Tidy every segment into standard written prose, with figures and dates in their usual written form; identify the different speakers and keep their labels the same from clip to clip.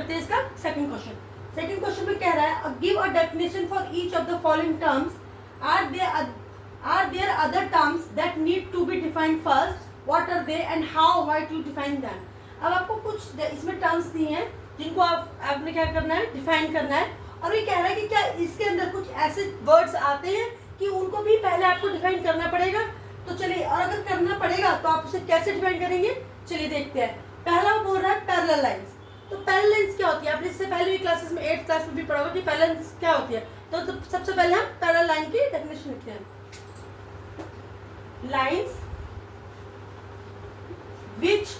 Speaker 1: करते हैं इसका सेकंड क्वेश्चन। सेकंड क्वेश्चन में कह रहा है give a definition for each of the following terms, are there other terms that need to be defined first, what are they and how would you define them. अब आपको कुछ इसमें terms दिए हैं जिनको आपने क्या करना है, डिफाइन करना है। और ये कह रहा है कि क्या इसके अंदर कुछ ऐसे वर्ड्स आते हैं कि उनको भी पहले आपको डिफाइन करना पड़ेगा। तो चलिए, और अगर करना पड़ेगा तो आप उसे कैसे डिफाइन करेंगे, चलिए देखते हैं। पहला वो बोल रहा है पैरेलल लाइंस। तो पैरेलल लाइंस क्या होती है, आपने इससे पहले भी क्लासेस में 8th क्लास में भी पढ़ा होगा कि पैरेलल लाइंस क्या होती है। तो सबसे पहले हम पैरेलल लाइन की डेफिनेशन लिखते हैं। Lines which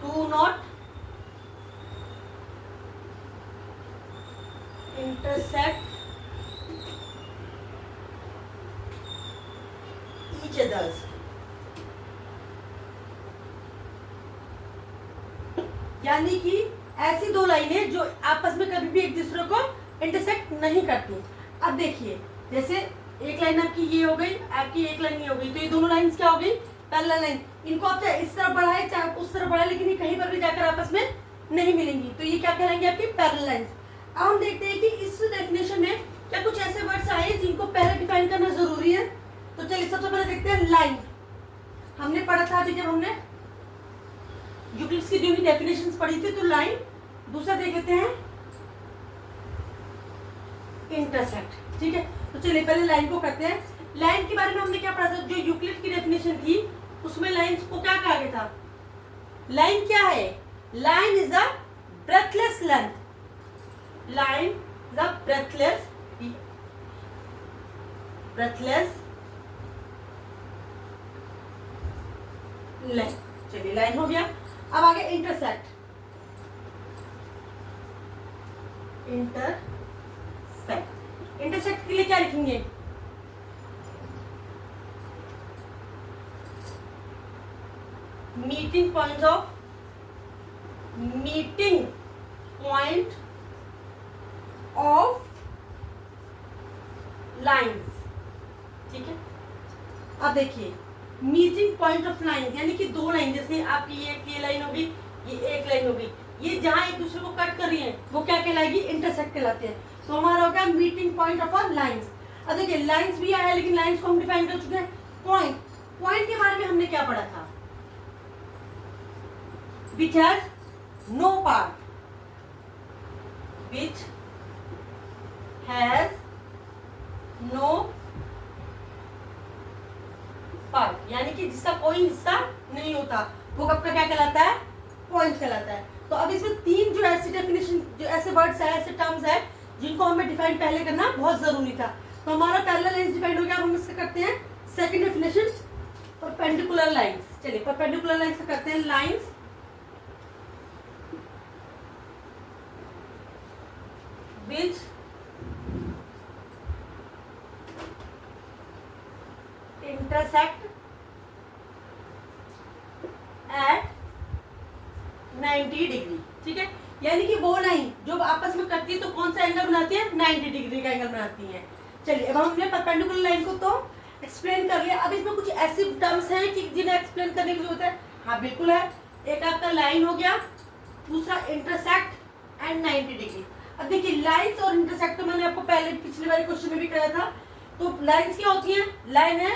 Speaker 1: do not intersect each others, यानी कि ऐसी दो लाइनें जो आपस में कभी भी एक दूसरे को इंटरसेक्ट नहीं करती। अब देखिए, जैसे एक लाइन आपकी ये हो गई, आपकी एक लाइन ये हो गई, तो ये दोनों लाइंस क्या हो गई, पैरेलल लाइन। इनको आप चाहे इस तरफ बढ़ाए चाहे उस तरफ बढ़ाए, लेकिन ये कहीं पर भी जाकर आपस में नहीं मिलेंगी, तो ये क्या कहलाएंगे, आपकी पैरेलल लाइंस। अब हम देखते हैं कि इस डेफिनेशन में क्या कुछ ऐसे वर्ड्स आए जिनको पहले डिफाइन करना जरूरी है। तो चलिए सबसे पहले देखते हैं लाइन। हमने पढ़ा था अभी जब हमने यूक्लिड्स की जो भी डेफिनेशंस पढ़ी थी, तो लाइन। दूसरा देख लेते हैं इंटरसेक्ट, ठीक है। तो चलिए पहले लाइन को करते हैं। लाइन के बारे में हमने क्या पढ़ा था, जो यूक्लिड की डेफिनेशन थी उसमें लाइंस को क्या कहा गया था, लाइन क्या है, line is a breathless length, line is a breathless length. चलिए लाइन हो गया। अब आगे इंटरसेक्ट। इंटरसेक्ट के लिए क्या लिखेंगे, मीटिंग पॉइंट ऑफ लाइंस, ठीक है। अब देखिए मीटिंग पॉइंट ऑफ लाइंस, यानी कि दो लाइन, जैसे आपकी ये लाइन होगी, ये एक लाइन होगी, ये जहां एक दूसरे को कट कर रही है वो क्या कहलाएगी, इंटरसेक्ट कहलाते हैं। तो हमारा होगा meeting point of our lines. अब देखिए लाइंस भी आया है, लेकिन लाइंस को हम डिफाइन कर चुके हैं। पॉइंट के बारे में हमने क्या पढ़ा था, which has no part, which has no part, यानी कि जिसका कोई हिस्सा नहीं होता, वो कब का क्या कहलाता है, पॉइंट कहलाता है। तो अब इसमें तीन जो ऐसी डेफिनेशन, जो ऐसे वर्ड्स है, ऐसे टर्म्स है जिनको हमें डिफाइन पहले करना बहुत जरूरी था। तो हमारा पैरेलल लाइंस डिफाइन हो गया। अब हम इसका करते हैं सेकंड डेफिनेशन, परपेंडिकुलर लाइंस। चलिए परपेंडिकुलर लाइंस का करते हैं, lines which intersect at 90 degree, ठीक है। यानी कि वो लाइन जो आपस में करती है तो कौन सा एंगल बनाती है, 90 डिग्री का एंगल बनाती है। चलिए अब हमने परपेंडिकुलर लाइन को तो एक्सप्लेन कर लिया। अब इसमें कुछ ऐसी टर्म्स हैं कि जिन्हें एक्सप्लेन करने की जरूरत है। हाँ बिल्कुल है, एक आपका लाइन हो गया, दूसरा इंटरसेक्ट एंड 90 डिग्री। अब देखिए लाइंस और इंटरसेक्ट तो मैंने आपको पहले पिछले वाले क्वेश्चन में भी कराया था। तो लाइंस क्या होती हैं, लाइन है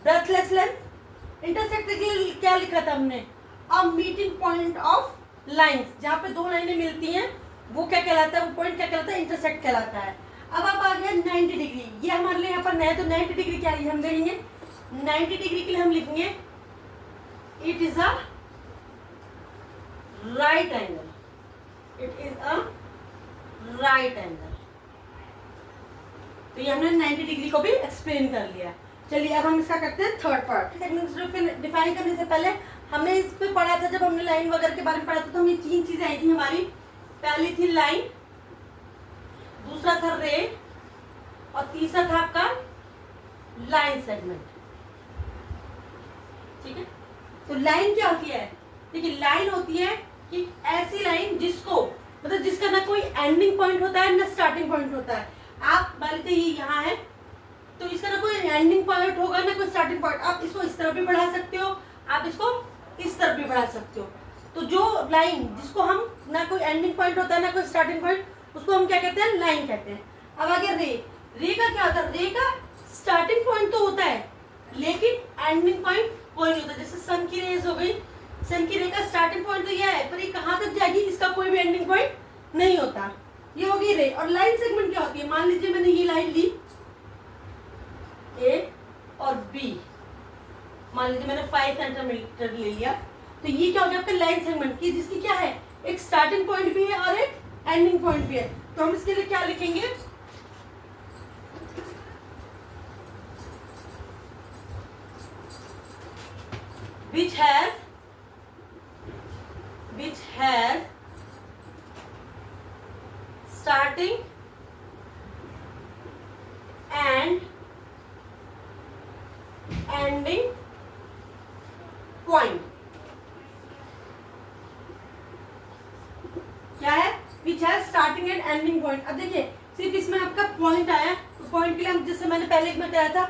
Speaker 1: ब्रेथलेस लेंथ। इंटरसेक्ट के लिए क्या लिखा था हमने, a meeting point of lines, जहाँ पे दो लाइनें मिलती हैं वो क्या कहलाता है, वो पॉइंट क्या कहलाता है, इंटरसेक्ट कहलाता है। अब आप आ गया 90 डिग्री, ये हमारे लिए यहाँ पर नया, तो 90 डिग्री क्या है हम देखेंगे। 90 डिग्री के लिए हम लिखेंगे it is a right angle, it is a right angle. तो ये हमने 90 डिग्री को भी एक्सप्लेन कर लिया। चलिए अब हम इसका करते हैं थर्ड पार्ट। डिफाइन करने से पहले हमने इस पे पढ़ा था, जब हमने लाइन वगैरह के बारे में पढ़ा था, तो हमें तीन चीजें आई थी हमारी। पहली थी लाइन, दूसरा था रे, और तीसरा था आपका लाइन सेगमेंट, ठीक है। तो लाइन क्या होती है, देखिए लाइन होती है कि ऐसी लाइन जिसको, मतलब जिसका ना कोई एंडिंग पॉइंट होता है ना स्टार्टिंग पॉइंट होता है। आप मान लीजिए ये यहाँ है, तो इसका ना कोई एंडिंग पॉइंट होगा ना कोई स्टार्टिंग पॉइंट। आप इसको इस तरफ भी बढ़ा सकते हो, आप इसको इस तरफ भी बढ़ा सकते हो। तो जो लाइन जिसको हम ना कोई एंडिंग पॉइंट होता है ना कोई स्टार्टिंग पॉइंट, उसको हम क्या कहते हैं, लाइन कहते हैं। अब आगे रे, रे का क्या होता है, रे का स्टार्टिंग पॉइंट तो होता है लेकिन एंडिंग पॉइंट कोई नहीं होता। जैसे सन की रेज हो गई, सन की रे का स्टार्टिंग पॉइंट तो यह है, पर ये कहाँ तक जाएगी इसका कोई भी एंडिंग पॉइंट नहीं होता। ये होगी रे। और लाइन सेगमेंट क्या होती है, मान लीजिए मैंने ये लाइन ली ए और बी, मान लीजिए मैंने 5 सेंटीमीटर ले लिया, तो ये क्या हो गया आपका लाइन सेगमेंट की, जिसकी क्या है, एक स्टार्टिंग पॉइंट भी है और एक एंडिंग पॉइंट भी है। तो हम इसके लिए क्या लिखेंगे, which has starting and ending point। क्या है, which has starting and ending point। अब देखिए सिर्फ इसमें आपका पॉइंट आया, तो पॉइंट के लिए हम, जैसे मैंने पहले एक में बताया था,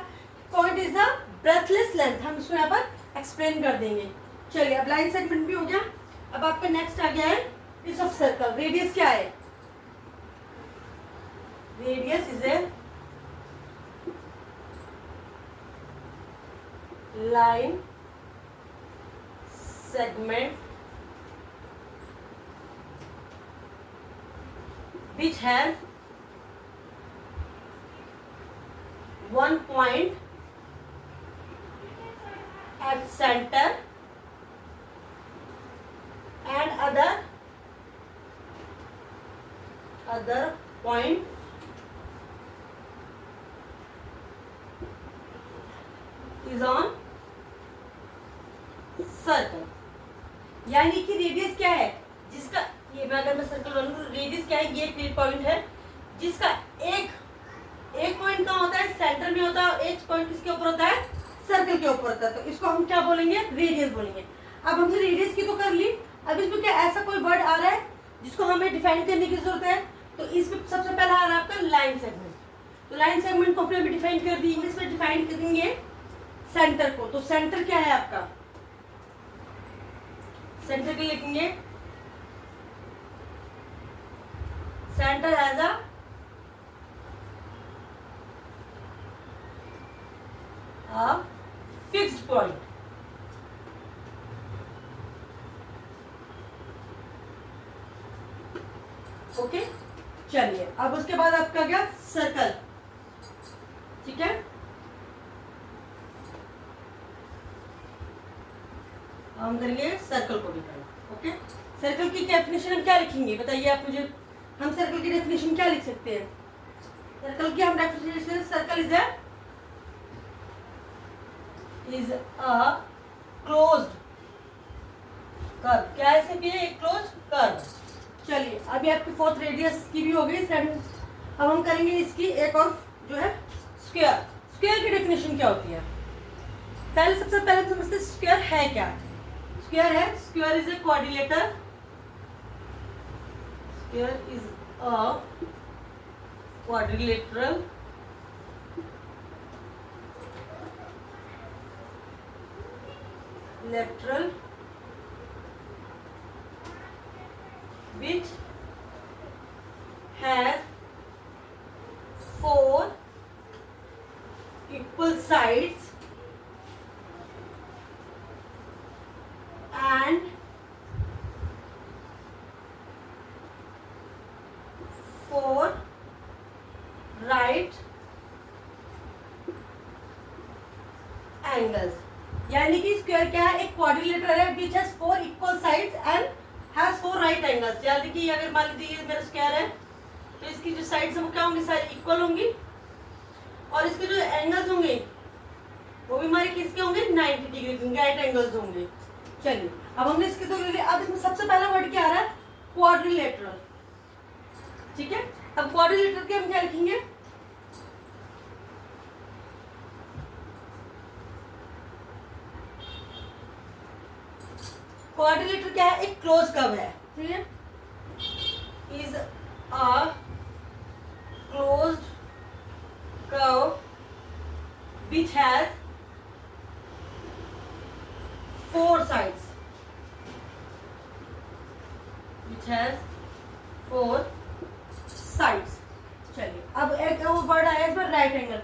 Speaker 1: point is a breathless length, हम इसको यहाँ पर एक्सप्लेन कर देंगे। चलिए अब लाइन सेगमेंट भी हो गया। अब आपका नेक्स्ट आ गया है रेडियस ऑफ सर्कल। रेडियस क्या है, radius is a line segment which has one point at center and other point is on circle. यानी कि रेडियस क्या है, जिसका ये मैं अगर मैं सर्कल बनूं तो रेडियस क्या है, ये पॉइंट है जिसका एक पॉइंट कहाँ होता है, सेंटर में होता है, और एक पॉइंट किसके ऊपर होता है, सर्कल के ऊपर होता है। तो इसको हम क्या बोलेंगे, रेडियस बोलेंगे। अब हमने रेडियस की तो कर ली, अब इसमें क्या ऐसा कोई वर्ड आ रहा है जिसको हमें डिफाइन करने की जरूरत है, तो इसमें सबसे पहला आ रहा है आपका लाइन सेगमेंट। तो लाइन सेगमेंट को अपने डिफाइन कर दी, इंग्लिश में डिफाइन करेंगे सेंटर को। तो सेंटर क्या है आपका, सेंटर के लिखेंगे centre has a fixed point. Okay, चलिए अब उसके बाद आपका क्या, सर्कल। ठीक है, हम करेंगे सर्कल को डिफाइन। ओके, सर्कल की डेफिनेशन हम क्या लिखेंगे, बताइए आप मुझे। हम सर्कल की डेफिनेशन क्या लिख सकते हैं, सर्कल की हम definition, circle is a closed curve. क्या है, सिर्फ ये एक क्लोज्ड कर्व। चलिए अभी आपकी फोर्थ रेडियस की भी हो गई। अब हम करेंगे इसकी एक और जो है स्क्वायर। स्क्वायर की डेफिनेशन क्या होती है, पहले सबसे पहले समझते हैं स्क्वायर है क्या। स्क्वायर है, square is a quadrilateral, square is a quadrilateral lateral which has 4 equal sides and 4 right angles। यानी कि स्क्वायर क्या है, एक क्वाड्रिलेटर है which has 4 equal sides and has 4 right angles. यानी कि अगर मान लीजिए ये मेरा स्क्वायर है तो इसकी जो साइड्स हैं वो क्या होंगी, सारी इक्वल होंगी, और इसके जो एंगल्स होंगे वो भी हमारे किसके होंगे, 90 डिग्री के राइट एंगल्स होंगे। चलिए अब हमने इसके तो ले लिया। अब इसमें सबसे पहला वर्ड क्या आ रहा है, क्वाड्रिलेटरल। ठीक है, अब क्वाड्रिलेटर के हम क्या लिखेंगे, क्वाड्रिलेटर क्या है, एक क्लोज कर्व है। ठीक है, is a closed curve which has 4 sides। which has 4 sides। चलिए अब एक वो वर्ड आया इस पर राइट एंगल।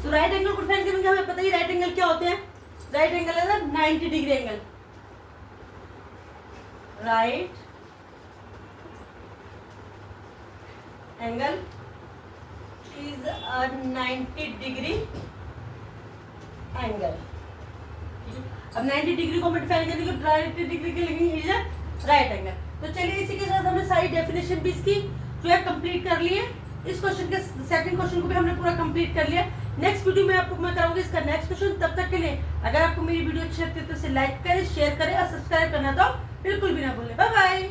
Speaker 1: तो राइट एंगल को डिफाइन करेंगे, हमें पता ही राइट एंगल क्या होते हैं। राइट एंगल है 90 degree angle. Right angle is a 90 degree angle. अब 90 डिग्री को हम डिफाइन करेंगे, 90 डिग्री के लिखेंगे इज अ राइट एंगल। तो चलिए इसी के साथ हमने सारी डेफिनेशन भी इसकी जो है कंप्लीट कर लिए। इस क्वेश्चन के सेकंड क्वेश्चन को भी हमने पूरा कंप्लीट कर लिया। नेक्स्ट वीडियो में आपको मैं कराऊंगी इसका नेक्स्ट क्वेश्चन। तब तक के लिए अगर आपको मेरी वीडियो अच्छी लगती है तो इसे लाइक करें, शेयर करें और सब्सक्राइब करना तो बिल्कुल भी ना भूलें। Bye bye.